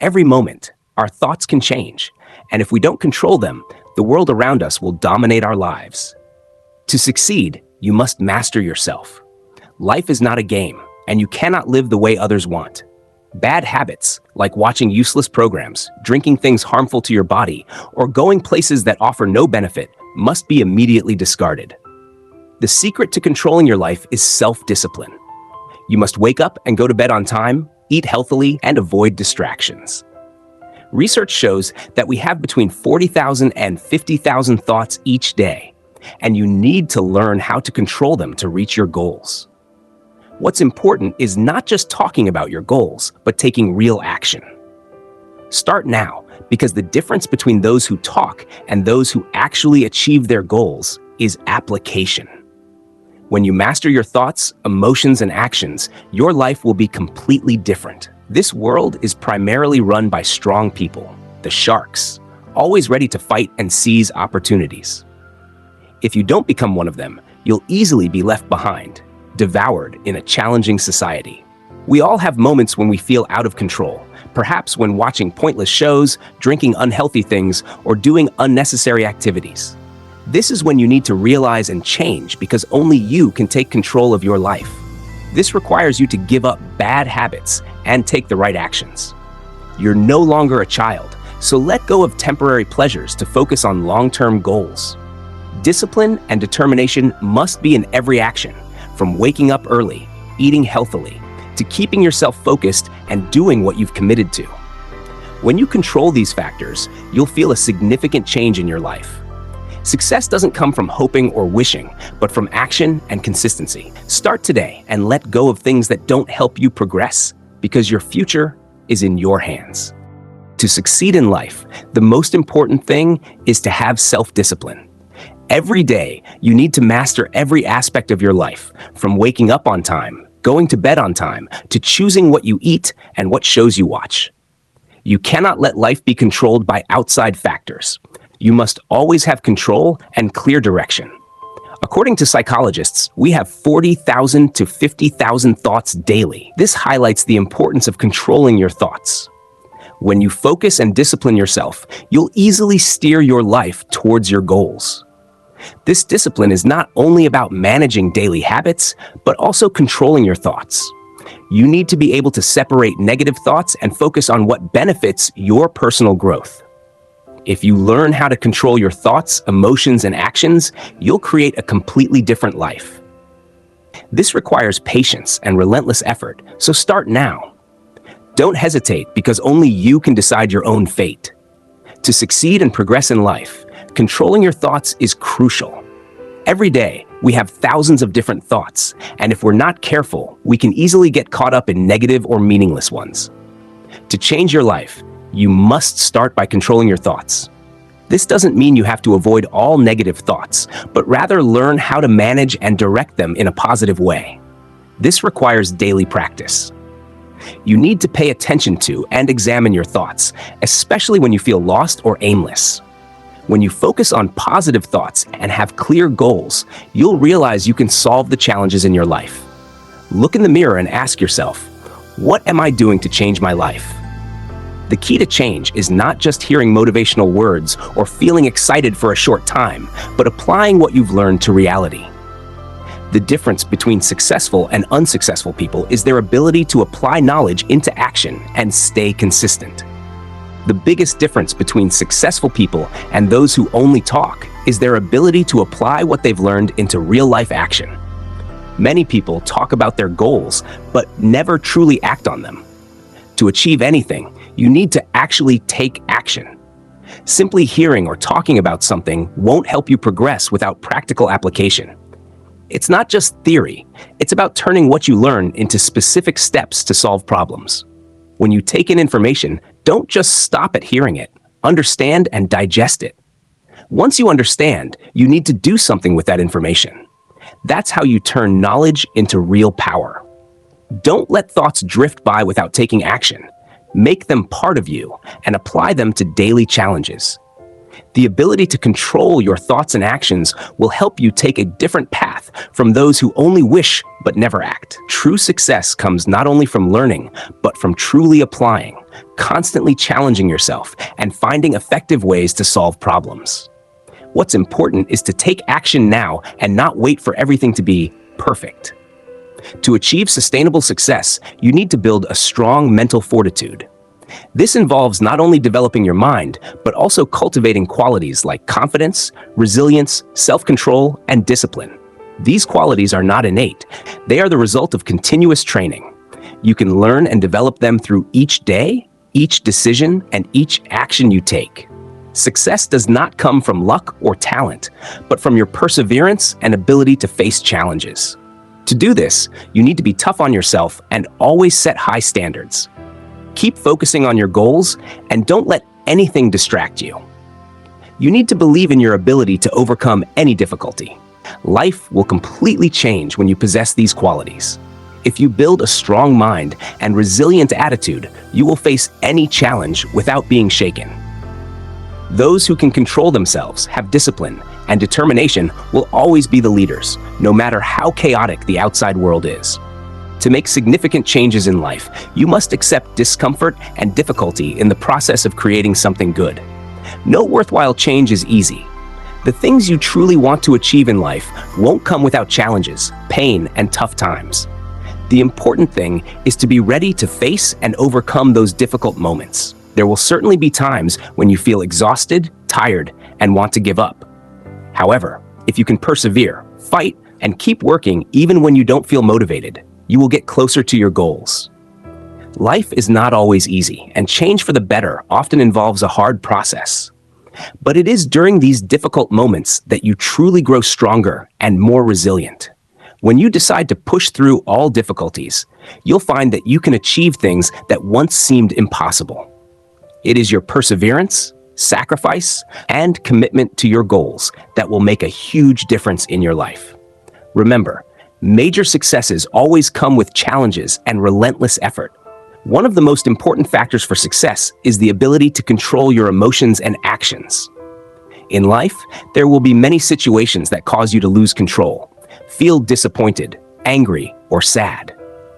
Every moment, our thoughts can change, and if we don't control them, the world around us will dominate our lives. To succeed, you must master yourself. Life is not a game, and you cannot live the way others want. Bad habits, like watching useless programs, drinking things harmful to your body, or going places that offer no benefit, must be immediately discarded. The secret to controlling your life is self-discipline. You must wake up and go to bed on time, eat healthily, and avoid distractions. Research shows that we have between 40,000 and 50,000 thoughts each day, and you need to learn how to control them to reach your goals. What's important is not just talking about your goals, but taking real action. Start now, because the difference between those who talk and those who actually achieve their goals is application. When you master your thoughts, emotions, and actions, your life will be completely different. This world is primarily run by strong people, the sharks, always ready to fight and seize opportunities. If you don't become one of them, you'll easily be left behind, devoured in a challenging society. We all have moments when we feel out of control, perhaps when watching pointless shows, drinking unhealthy things, or doing unnecessary activities. This is when you need to realize and change, because only you can take control of your life. This requires you to give up bad habits and take the right actions. You're no longer a child, so let go of temporary pleasures to focus on long-term goals. Discipline and determination must be in every action, from waking up early, eating healthily, to keeping yourself focused and doing what you've committed to. When you control these factors, you'll feel a significant change in your life. Success doesn't come from hoping or wishing, but from action and consistency. Start today and let go of things that don't help you progress, because your future is in your hands. To succeed in life, the most important thing is to have self-discipline. Every day, you need to master every aspect of your life, from waking up on time, going to bed on time, to choosing what you eat and what shows you watch. You cannot let life be controlled by outside factors. You must always have control and clear direction. According to psychologists, we have 40,000 to 50,000 thoughts daily. This highlights the importance of controlling your thoughts. When you focus and discipline yourself, you'll easily steer your life towards your goals. This discipline is not only about managing daily habits, but also controlling your thoughts. You need to be able to separate negative thoughts and focus on what benefits your personal growth. If you learn how to control your thoughts, emotions, and actions, you'll create a completely different life. This requires patience and relentless effort, so start now. Don't hesitate, because only you can decide your own fate. To succeed and progress in life, controlling your thoughts is crucial. Every day, we have thousands of different thoughts, and if we're not careful, we can easily get caught up in negative or meaningless ones. To change your life, you must start by controlling your thoughts. This doesn't mean you have to avoid all negative thoughts, but rather learn how to manage and direct them in a positive way. This requires daily practice. You need to pay attention to and examine your thoughts, especially when you feel lost or aimless. When you focus on positive thoughts and have clear goals, you'll realize you can solve the challenges in your life. Look in the mirror and ask yourself, what am I doing to change my life? The key to change is not just hearing motivational words or feeling excited for a short time, but applying what you've learned to reality. The difference between successful and unsuccessful people is their ability to apply knowledge into action and stay consistent. The biggest difference between successful people and those who only talk is their ability to apply what they've learned into real-life action. Many people talk about their goals, but never truly act on them. To achieve anything, you need to actually take action. Simply hearing or talking about something won't help you progress without practical application. It's not just theory, it's about turning what you learn into specific steps to solve problems. When you take in information, don't just stop at hearing it. Understand and digest it. Once you understand, you need to do something with that information. That's how you turn knowledge into real power. Don't let thoughts drift by without taking action. Make them part of you and apply them to daily challenges. The ability to control your thoughts and actions will help you take a different path from those who only wish but never act. True success comes not only from learning, but from truly applying, constantly challenging yourself, and finding effective ways to solve problems. What's important is to take action now and not wait for everything to be perfect. To achieve sustainable success, you need to build a strong mental fortitude. This involves not only developing your mind, but also cultivating qualities like confidence, resilience, self-control, and discipline. These qualities are not innate. They are the result of continuous training. You can learn and develop them through each day, each decision, and each action you take. Success does not come from luck or talent, but from your perseverance and ability to face challenges. To do this, you need to be tough on yourself and always set high standards. Keep focusing on your goals and don't let anything distract you. You need to believe in your ability to overcome any difficulty. Life will completely change when you possess these qualities. If you build a strong mind and resilient attitude, you will face any challenge without being shaken. Those who can control themselves, have discipline, and determination will always be the leaders, no matter how chaotic the outside world is. To make significant changes in life, you must accept discomfort and difficulty in the process of creating something good. No worthwhile change is easy. The things you truly want to achieve in life won't come without challenges, pain, and tough times. The important thing is to be ready to face and overcome those difficult moments. There will certainly be times when you feel exhausted, tired, and want to give up. However, if you can persevere, fight, and keep working even when you don't feel motivated, you will get closer to your goals. Life is not always easy, and change for the better often involves a hard process. But it is during these difficult moments that you truly grow stronger and more resilient. When you decide to push through all difficulties, you'll find that you can achieve things that once seemed impossible. It is your perseverance, sacrifice, and commitment to your goals that will make a huge difference in your life. Remember, major successes always come with challenges and relentless effort. One of the most important factors for success is the ability to control your emotions and actions. In life, there will be many situations that cause you to lose control, feel disappointed, angry, or sad.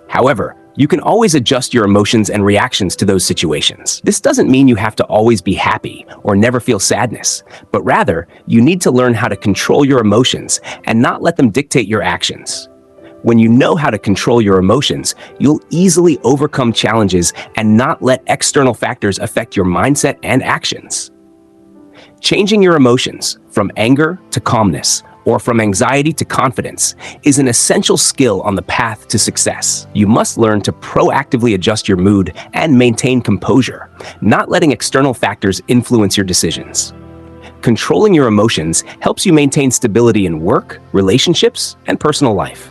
However, you can always adjust your emotions and reactions to those situations. This doesn't mean you have to always be happy or never feel sadness, but rather, you need to learn how to control your emotions and not let them dictate your actions. When you know how to control your emotions, you'll easily overcome challenges and not let external factors affect your mindset and actions. Changing your emotions from anger to calmness, or from anxiety to confidence, is an essential skill on the path to success. You must learn to proactively adjust your mood and maintain composure, not letting external factors influence your decisions. Controlling your emotions helps you maintain stability in work, relationships, and personal life.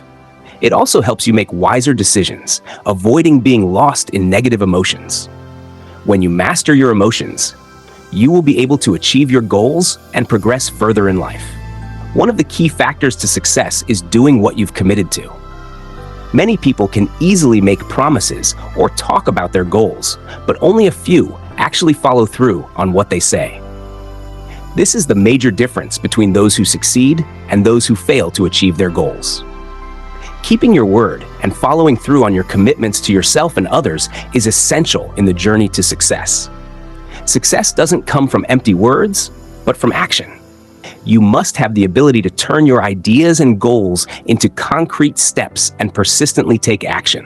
It also helps you make wiser decisions, avoiding being lost in negative emotions. When you master your emotions, you will be able to achieve your goals and progress further in life. One of the key factors to success is doing what you've committed to. Many people can easily make promises or talk about their goals, but only a few actually follow through on what they say. This is the major difference between those who succeed and those who fail to achieve their goals. Keeping your word and following through on your commitments to yourself and others is essential in the journey to success. Success doesn't come from empty words, but from action. You must have the ability to turn your ideas and goals into concrete steps and persistently take action.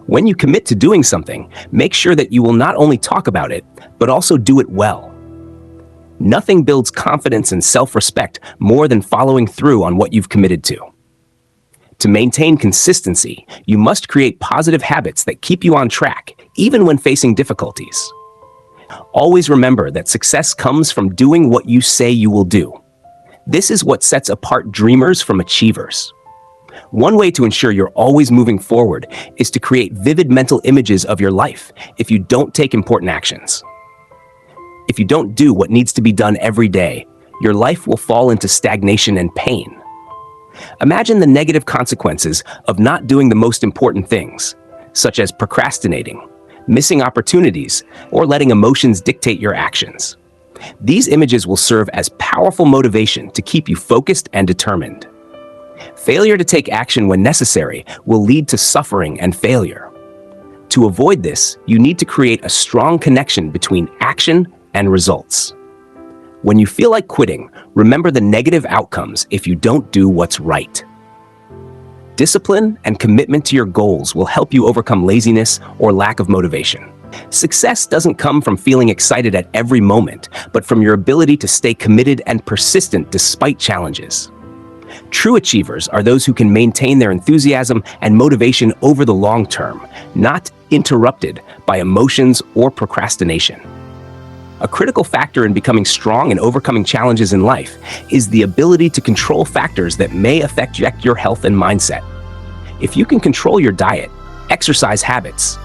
When you commit to doing something, make sure that you will not only talk about it, but also do it well. Nothing builds confidence and self-respect more than following through on what you've committed to. To maintain consistency, you must create positive habits that keep you on track, even when facing difficulties. Always remember that success comes from doing what you say you will do. This is what sets apart dreamers from achievers. One way to ensure you're always moving forward is to create vivid mental images of your life if you don't take important actions. If you don't do what needs to be done every day, your life will fall into stagnation and pain. Imagine the negative consequences of not doing the most important things, such as procrastinating, missing opportunities, or letting emotions dictate your actions. These images will serve as powerful motivation to keep you focused and determined. Failure to take action when necessary will lead to suffering and failure. To avoid this, you need to create a strong connection between action and results. When you feel like quitting, remember the negative outcomes if you don't do what's right. Discipline and commitment to your goals will help you overcome laziness or lack of motivation. Success doesn't come from feeling excited at every moment, but from your ability to stay committed and persistent despite challenges. True achievers are those who can maintain their enthusiasm and motivation over the long term, not interrupted by emotions or procrastination. A critical factor in becoming strong and overcoming challenges in life is the ability to control factors that may affect your health and mindset. If you can control your diet, exercise habits,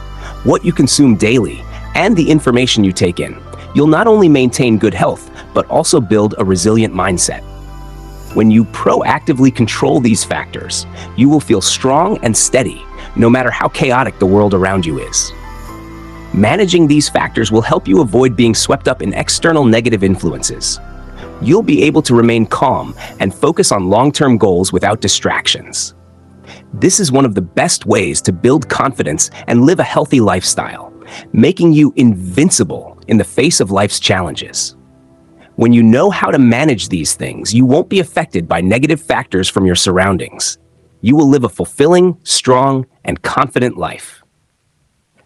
what you consume daily, and the information you take in, you'll not only maintain good health, but also build a resilient mindset. When you proactively control these factors, you will feel strong and steady, no matter how chaotic the world around you is. Managing these factors will help you avoid being swept up in external negative influences. You'll be able to remain calm and focus on long-term goals without distractions. This is one of the best ways to build confidence and live a healthy lifestyle, making you invincible in the face of life's challenges. When you know how to manage these things, you won't be affected by negative factors from your surroundings. You will live a fulfilling, strong, and confident life.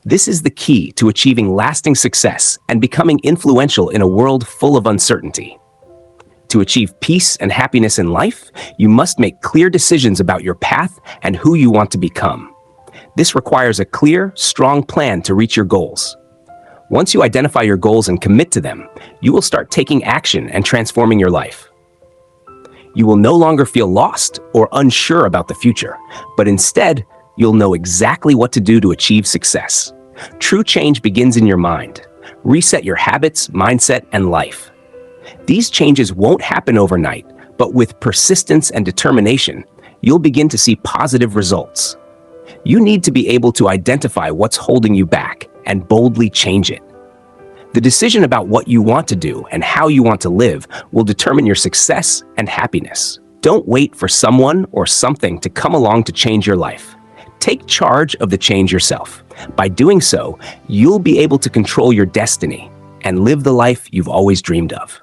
This is the key to achieving lasting success and becoming influential in a world full of uncertainty. To achieve peace and happiness in life, you must make clear decisions about your path and who you want to become. This requires a clear, strong plan to reach your goals. Once you identify your goals and commit to them, you will start taking action and transforming your life. You will no longer feel lost or unsure about the future, but instead, you'll know exactly what to do to achieve success. True change begins in your mind. Reset your habits, mindset, and life. These changes won't happen overnight, but with persistence and determination, you'll begin to see positive results. You need to be able to identify what's holding you back and boldly change it. The decision about what you want to do and how you want to live will determine your success and happiness. Don't wait for someone or something to come along to change your life. Take charge of the change yourself. By doing so, you'll be able to control your destiny and live the life you've always dreamed of.